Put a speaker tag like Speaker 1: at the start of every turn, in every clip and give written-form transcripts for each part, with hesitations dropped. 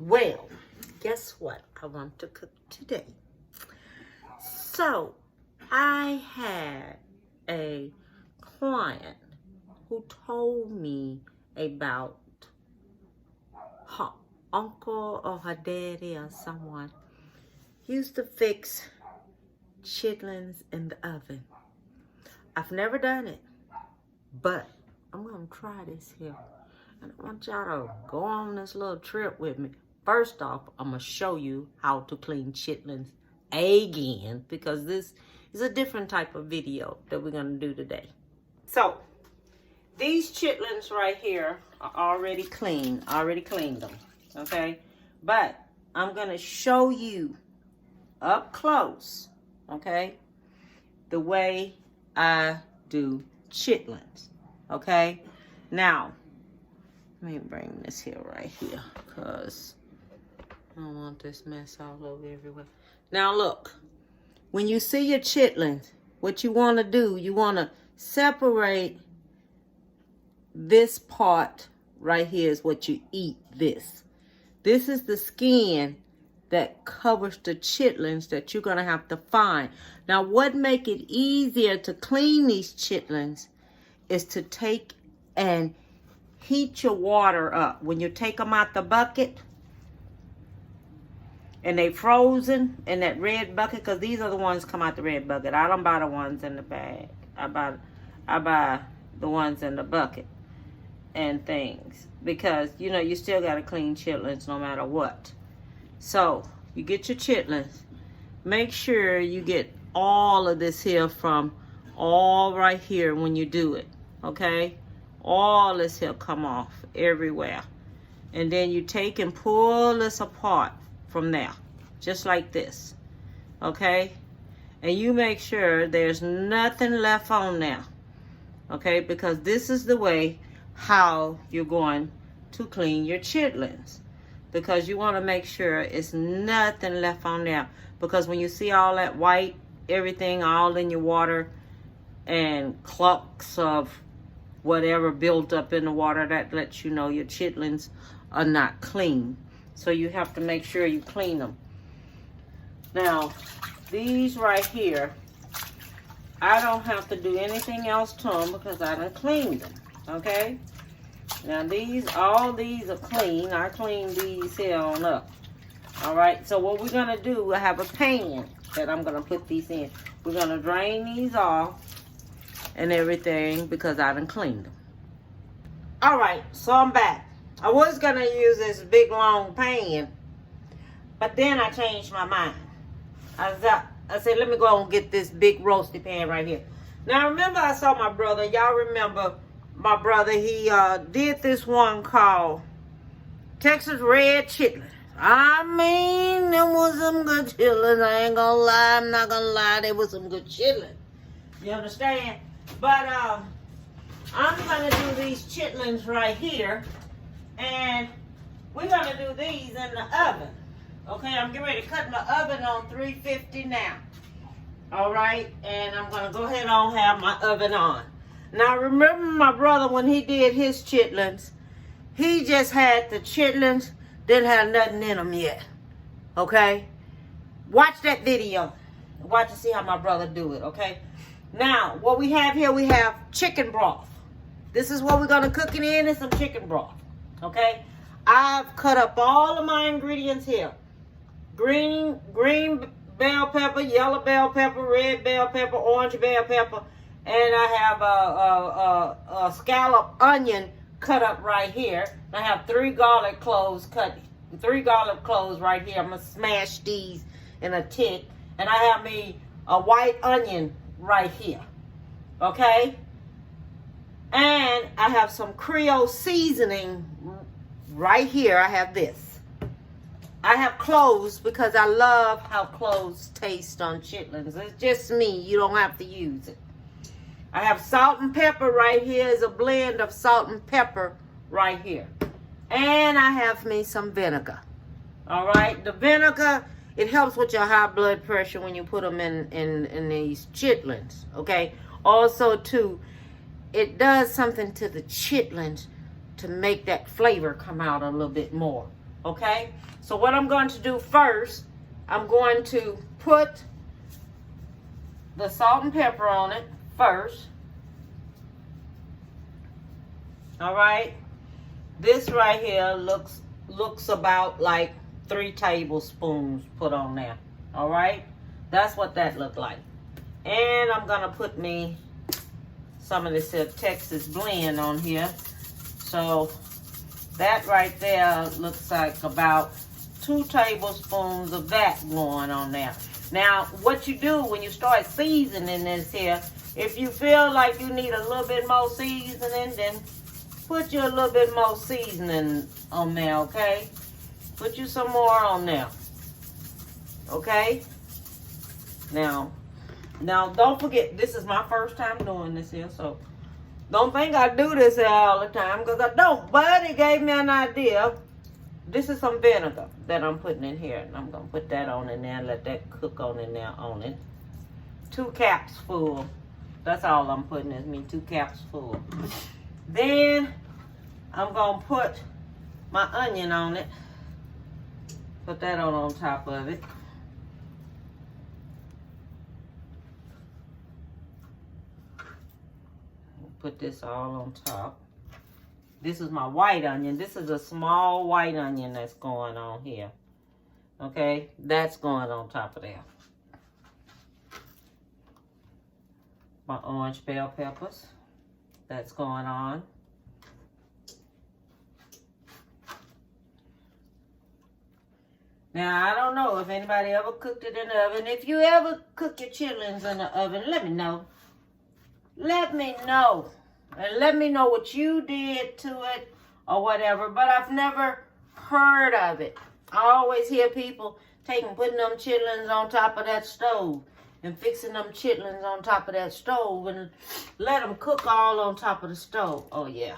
Speaker 1: Well, guess what I want to cook today? So, I had a client who told me about her uncle or her daddy or someone used to fix chitlins in the oven. I've never done it, but I'm going to try this here. And I want y'all to go on this little trip with me. First off, I'm going to show you how to clean chitlins again, because this is a different type of video that we're going to do today. So, these chitlins right here are already clean. I already cleaned them, okay? But I'm going to show you up close, okay, the way I do chitlins, okay? Now, let me bring this here right here, because I don't want this mess all over everywhere. Now look, when you see your chitlins, what you want to do, you want to separate this part right here is what you eat, this. This is the skin that covers the chitlins that you're going to have to find. Now what make it easier to clean these chitlins is to take and heat your water up. When you take them out the bucket and they frozen in that red bucket, because these are the ones come out the red bucket. I don't buy the ones in the bag. I buy the ones in the bucket and things, because you know you still got to clean chitlins no matter what. So you get your chitlins. Make sure you get all of this here from all right here when you do it, okay? All this here come off everywhere. And then you take and pull this apart from there, just like this, okay? And you make sure there's nothing left on there, okay? Because this is the way how you're going to clean your chitlins, because you want to make sure it's nothing left on there. Because when you see all that white, everything all in your water and clumps of whatever built up in the water, that lets you know your chitlins are not clean. So you have to make sure you clean them. Now, these right here, I don't have to do anything else to them because I done cleaned them, okay? Now all these are clean. I cleaned these here on up. All right, so what we're gonna do, I have a pan that I'm gonna put these in. We're gonna drain these off and everything because I done cleaned them. All right, so I'm back. I was gonna use this big long pan, but then I changed my mind. I said, let me go and get this big roasty pan right here. Now remember, I saw my brother. Y'all remember my brother? He did this one called Texas Red Chitlins. I mean, there was some good chitlins. I ain't gonna lie. I'm not gonna lie. There was some good chitlins. You understand? But I'm gonna do these chitlins right here, and we're gonna do these in the oven. Okay, I'm getting ready to cut my oven on 350 now. All right, and I'm gonna go ahead and have my oven on. Now remember my brother when he did his chitlins, he just had the chitlins, didn't have nothing in them yet. Okay, watch that video. Watch and see how my brother do it. Okay. Now, what we have here, we have chicken broth. This is what we're going to cook it in, is some chicken broth. Okay? I've cut up all of my ingredients here. Green bell pepper, yellow bell pepper, red bell pepper, orange bell pepper, and I have a scallop onion cut up right here. I have 3 garlic cloves cut, 3 garlic cloves right here. I'm going to smash these in a tick. And I have me a white onion right here, okay? And I have some Creole seasoning right here. I have this. I have cloves because I love how cloves taste on chitlins. It's just me. You don't have to use it. I have salt and pepper right here. Is a blend of salt and pepper right here. And I have me some vinegar. All right? The vinegar, it helps with your high blood pressure when you put them in these chitlins, okay? Also, too, it does something to the chitlins to make that flavor come out a little bit more, Okay? So what I'm going to do first, I'm going to put the salt and pepper on it first. All right? This right here looks about like 3 tablespoons put on there. All right? That's what that looked like. And I'm going to put me some of this Texas blend on here. So that right there looks like about 2 tablespoons of that going on there. Now, what you do when you start seasoning this here, if you feel like you need a little bit more seasoning, then put you a little bit more seasoning on there, okay? Put you some more on there, okay? Now, don't forget, this is my first time doing this here, so don't think I do this here all the time, because I don't. But it gave me an idea. This is some vinegar that I'm putting in here, and I'm going to put that on in there and let that cook on in there on it. 2 caps full. That's all I'm putting is me 2 caps full. Then I'm going to put my onion on it. Put that on top of it. Put this all on top. This is my white onion. This is a small white onion that's going on here. Okay, that's going on top of there. My orange bell peppers. That's going on. Now, I don't know if anybody ever cooked it in the oven. If you ever cook your chitterlings in the oven, let me know. Let me know. And let me know what you did to it or whatever. But I've never heard of it. I always hear people putting them chitterlings on top of that stove. And fixing them chitterlings on top of that stove. And let them cook all on top of the stove. Oh, yeah.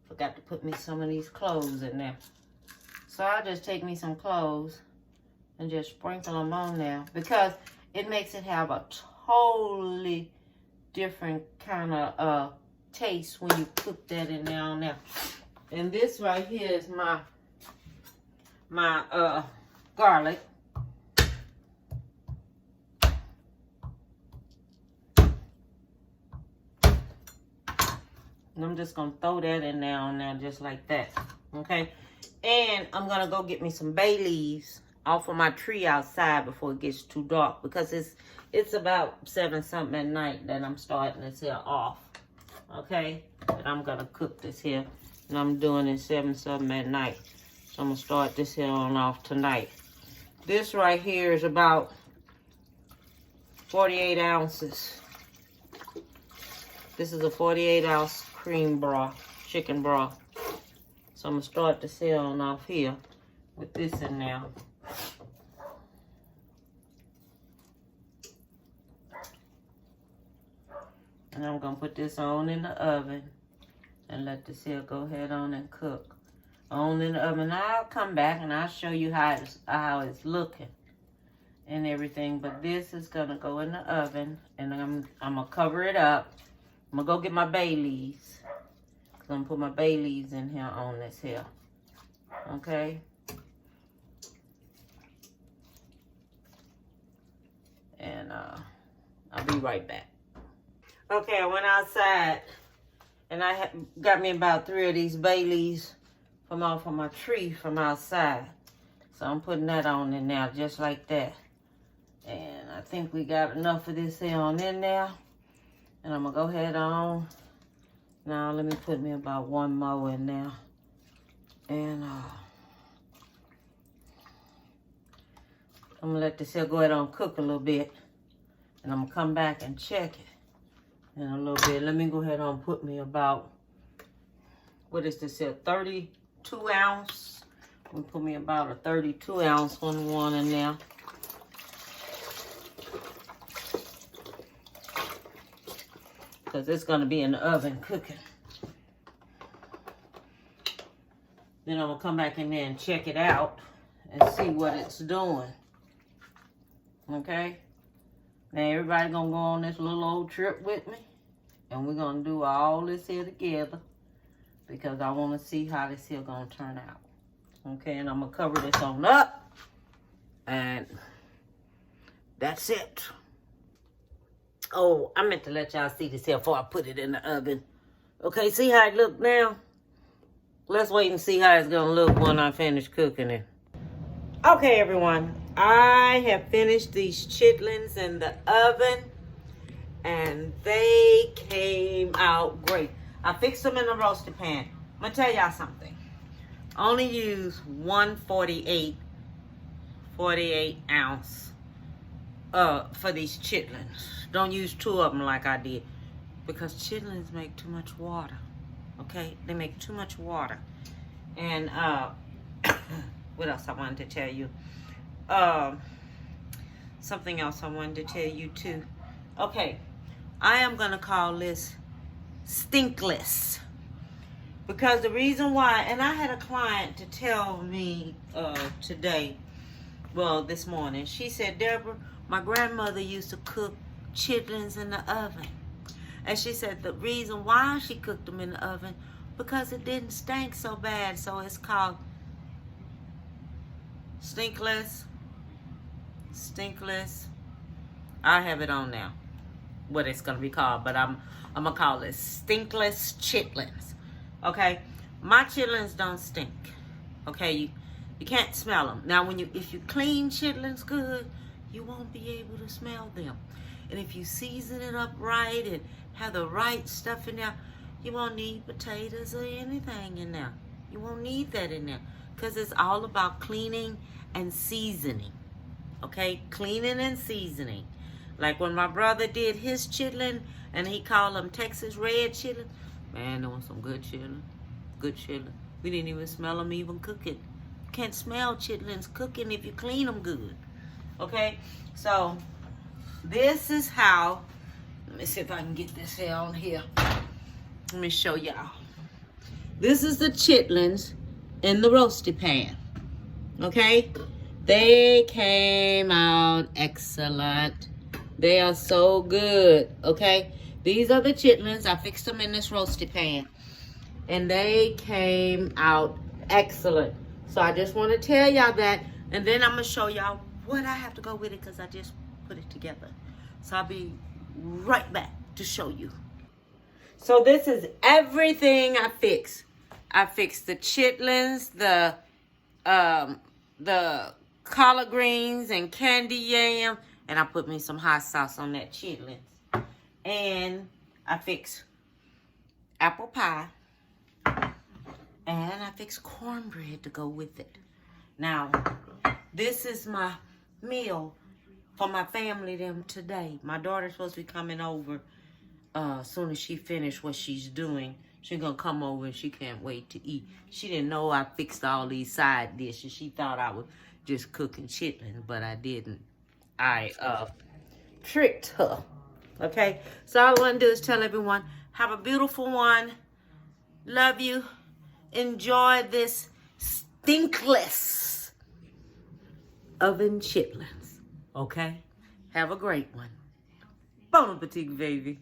Speaker 1: Forgot to put me some of these cloves in there. So I'll just take me some cloves and just sprinkle them on there. Because it makes it have a totally different kind of taste when you cook that in there on there. And this right here is my garlic. And I'm just gonna throw that in there on there just like that. Okay. And I'm gonna go get me some bay leaves off of my tree outside before it gets too dark, because it's about 7 something at night that I'm starting this here off. Okay, and I'm gonna cook this here, and I'm doing it 7 something at night. So I'm gonna start this here on off tonight. This right here is about 48 ounces. This is a 48 ounce cream broth, chicken broth. So I'm gonna start this here on off here with this in there. And I'm going to put this on in the oven and let this here go ahead on and cook. On in the oven. I'll come back and I'll show you how it's looking and everything. But this is going to go in the oven, and I'm going to cover it up. I'm going to go get my bay leaves. I'm going to put my bay leaves in here on this here. Okay? And I'll be right back. Okay, I went outside and I got me about 3 of these bay leaves from off of my tree from outside. So I'm putting that on in there just like that. And I think we got enough of this here on in there. And I'm going to go ahead on. Now let me put me about 1 more in there. And I'm going to let this here go ahead and cook a little bit. And I'm going to come back and check it in a little bit. Let me go ahead and put me about, what is this here, 32 ounce. I'm going to put me about a 32 ounce one in there. Because it's going to be in the oven cooking. Then I'm going to come back in there and check it out and see what it's doing. Okay? Now everybody going to go on this little old trip with me. And we're going to do all this here together. Because I want to see how this here going to turn out. Okay, and I'm going to cover this on up. And that's it. Oh, I meant to let y'all see this here before I put it in the oven. Okay, see how it look now? Let's wait and see how it's going to look when I finish cooking it. Okay, everyone. I have finished these chitlins in the oven. And they came out great. I fixed them in a roasting pan. I'm going to tell y'all something. Only use 148 ounce for these chitlins. Don't use 2 of them like I did. Because chitlins make too much water. Okay? They make too much water. And what else I wanted to tell you? Something else I wanted to tell you too. Okay. I am going to call this Stinkless. Because the reason why, and I had a client to tell me today, well, this morning. She said, Deborah, my grandmother used to cook chitlins in the oven. And she said the reason why she cooked them in the oven, because it didn't stink so bad. So it's called Stinkless. Stinkless. I have it on now. What it's going to be called, but I'm going to call it Stinkless Chitlins. Okay? My chitlins don't stink. Okay? You can't smell them. Now, if you clean chitlins good, you won't be able to smell them. And if you season it up right and have the right stuff in there, you won't need potatoes or anything in there. You won't need that in there because it's all about cleaning and seasoning. Okay? Cleaning and seasoning. Like when my brother did his chitlin, and he called them Texas red chitlin. Man, there was some good chitlin. Good chitlin. We didn't even smell them even cooking. You can't smell chitlins cooking if you clean them good. Okay? So, this is how, let me see if I can get this here on here. Let me show y'all. This is the chitlins in the roasty pan. Okay? They came out excellent. They are so good, okay? These are the chitlins. I fixed them in this roasty pan. And they came out excellent. So I just want to tell y'all that. And then I'm going to show y'all what I have to go with it because I just put it together. So I'll be right back to show you. So this is everything I fixed. I fixed the chitlins, the collard greens and candy yam. And I put me some hot sauce on that chitlins. And I fixed apple pie. And I fixed cornbread to go with it. Now, this is my meal for my family them today. My daughter's supposed to be coming over as soon as she finished what she's doing. She's going to come over and she can't wait to eat. She didn't know I fixed all these side dishes. She thought I was just cooking chitlins, but I didn't. I tricked her. Okay? So all I want to do is tell everyone, have a beautiful one. Love you. Enjoy this Stinkless oven chitlins. Okay? Have a great one. Bon appetit, baby.